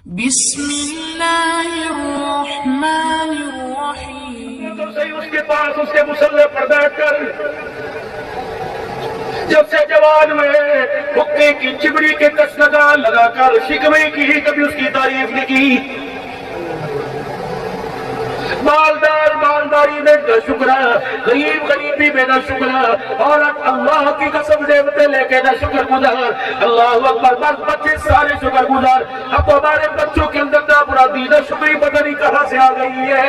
بسم اللہ الرحمن الرحیم. تو صحیح اس کے پاس اس کے مسلح پر بیٹھ کر جب سے جوان ہوئے حقے کی چمڑی کے کس لگا کر شکوے کی کبھی اس کی تعریف نہیں کی. مالدار مالداری میں نہ شکر، غریب غریبی میں نہ شکر، عورت اللہ کی قسم نعمتیں لے کے نہ شکر گزار. اللہ اکبر. بس بچے سارے شکر گزار. اب تو ہمارے بچوں کے اندر نہ مرادی نہ شکری پتہ نہیں کہاں سے آ گئی ہے.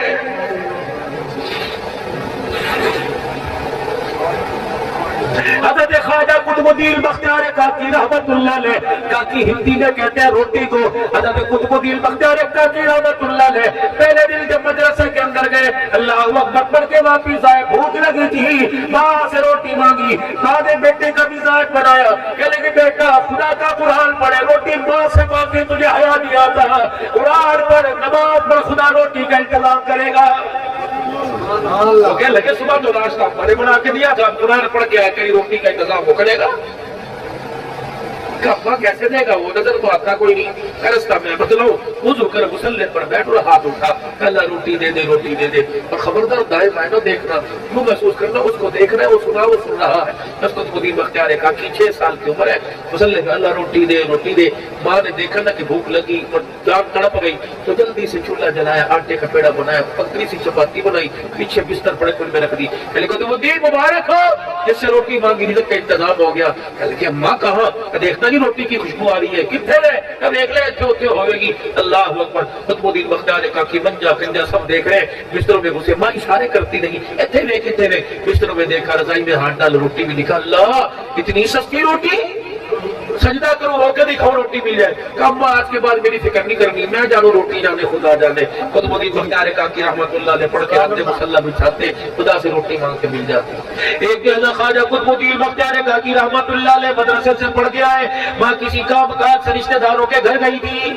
حضرت خواجہ قطب الدین بختیار کاکی رحمت اللہ علیہ، کاکی ہندی میں کہتے ہیں روٹی کو. حضرت قطب الدین بختیار کاکی رحمت اللہ علیہ پہلے دن جب مدرسے کے اندر گئے، اللہ اکبر پڑھ کے واپس آئے، بھوک لگی تھی، ماں سے روٹی مانگی. ماں نے بیٹے کا مزاج بنایا، کہنے کہ بیٹا خدا کا قرآن پڑھے، روٹی ماں سے مانگے تجھے حیا نہیں آتا، قرآن پڑھ، نماز پڑھ، خدا روٹی کا انتظام کرے گا. تو کہنے لگے صبح تو ناشتہ میں نے بنا کے دیا تھا، قرآن پڑھ کے آئے، کہیں روٹی کا انتظام وہ کرے گا. کہا کیسے دے گا، وہ نظر تو آتا کوئی نہیں. رستہ میں بتلاؤ، وضو کر مسلح پر بیٹھ اور ہاتھ اٹھا، اللہ روٹی دے دے روٹی دے دے. اور خبردار دائیں بائیں نہ دیکھنا، یوں محسوس کرنا اس کو دیکھ رہا ہے، وہ سن رہا ہے. اس کو قطب الدین بختیار کاکی 6 سال کی عمر ہے، مسلح پہ اللہ روٹی دے روٹی دے. ماں نے دیکھا نا کہ بھوک لگی اور جان تڑپ گئی تو جلدی سے چولہا جلایا، آٹے کا پیڑا بنایا، پتلی سی چپاتی بنائی، پیچھے بستر پڑے میں رکھ دی. قطب الدین مبارک ہو، جس سے روٹی مانگی رزق کا انتظام ہو گیا. کہ ماں کہاں، دیکھنا جی روٹی کی خوشبو آ رہی ہے، کتنے رہے، اب دیکھ لے اچھے ہوتے ہوئے گی. اللہ اکبر. قطب الدین بختیار کاکی منجا کنجا سب دیکھ رہے ہیں، بستروں میں گھسے. ماں اشارے کرتی نہیں، ایتھے میں کتنے میں. بستروں میں دیکھا، رضائی میں ہاتھ ڈال، روٹی بھی دکھا. اللہ اتنی سستی روٹی، سجدہ کرو رو کے دکھاؤ روٹی مل جائے. کہا آج کے بعد میری فکر نہیں کرنی، میں جانو روٹی جانے خدا جانے. قطب الدین بختیار کاکی رحمت اللہ علیہ پڑھ کے رکھتے مصلی بچھاتے، خدا سے روٹی مانگ کے مل جاتی. ایک دن خواجہ قطب الدین بختیار کاکی رحمت اللہ علیہ مدرسے سے پڑھ کے آئے. ماں کسی کام کاج سے رشتہ داروں کے گھر گئی تھی،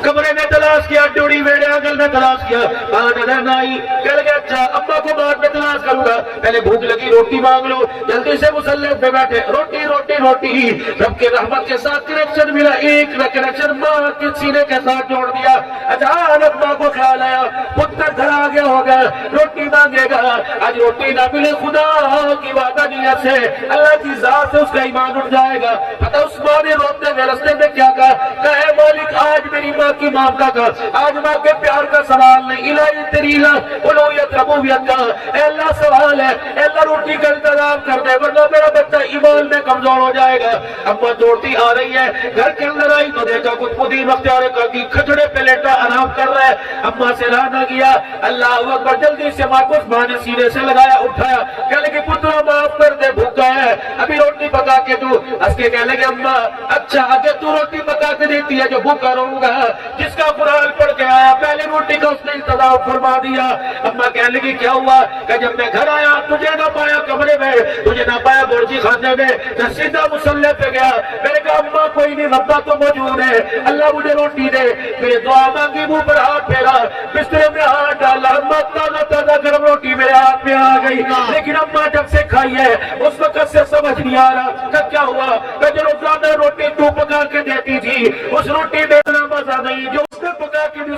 کمرے میں تلاش کیا، ڈوڑی ویڑے آنگل میں تلاش کیا، ماں نظر نہ آئی. کہہ لگے اچھا اماں کو بعد میں تلاش کروں گا، پہلے بھوک لگی روٹی مانگ لو. جلدی سے مسلح پہ بیٹھے، روٹی روٹی روٹی. رب کے رحمت کے ساتھ کنیکشن ملا، ایک کنیکشن ماں کے سینے کے ساتھ جوڑ دیا. اچانک ماں کو خیال آیا پتر گھر آ گیا ہوگا، روٹی مانگے گا. آج روٹی نہ ملے خدا کی وعدہ نیت سے اللہ کی ذات سے اس کا ایمان اٹھ جائے گا. پتہ اس ماں نے روتے ہوئے رستے میں کیا کہا، اے مالک آج میری ماں کی معاملہ کا، آج ماں کے پیار کا سوال نہیں، الہی تیری الوہیت ربوبیت کا اے اللہ سوال ہے. اے اللہ روٹی کا انتظام کر دے ورنہ میرا بچہ ایمان میں کمزور ہو جائے گا. اماں دوڑتی آ رہی ہے، گھر کے اندر آئی تو دیکھا قطب الدین بختیار کاکی کھچڑے پہ لیٹا آرام کر رہا ہے. اماں سے رہا نہ گیا. اللہ اکبر. جلدی سے ماں کو اس ماں نے سینے سے لگایا، اٹھایا، کہنے لگے پترا معاف کر دے، بھوکا ہے، ابھی روٹی پکا کے تو. ہنس کے کہنے لگے اماں اچھا اگر تو روٹی پکا کے دیتی ہے جو بھوکا رہوں گا، جس کا قرآن پڑھ کے آیا پہلے روٹی کا اس نے انتظام فرما دیا. اماں کہنے لگی کیا ہوا، کہ جب میں گھر آیا تجھے نہ پایا کمرے میں، تجھے نہ پایا برجی خانے میں، میں سیدھا مسلح پہ گیا. میں نے کہا اماں کوئی نہیں، ربا تو موجود ہے، اللہ مجھے روٹی دے. میں دعا مانگی، منہ پر ہاتھ پھیرا، بسترے میں ہاتھ ڈالا، اماں تازہ تازہ گرم روٹی میرے ہاتھ میں آ گئی. لیکن اماں جب سے کھائی ہے اس وقت سے سمجھ نہیں آ رہا کہ کیا ہوا، کہ جو زیادہ روٹی تو پکا کے دیتی تھی اس روٹی میں اتنا مزہ نہیں جو اس نے پکا کے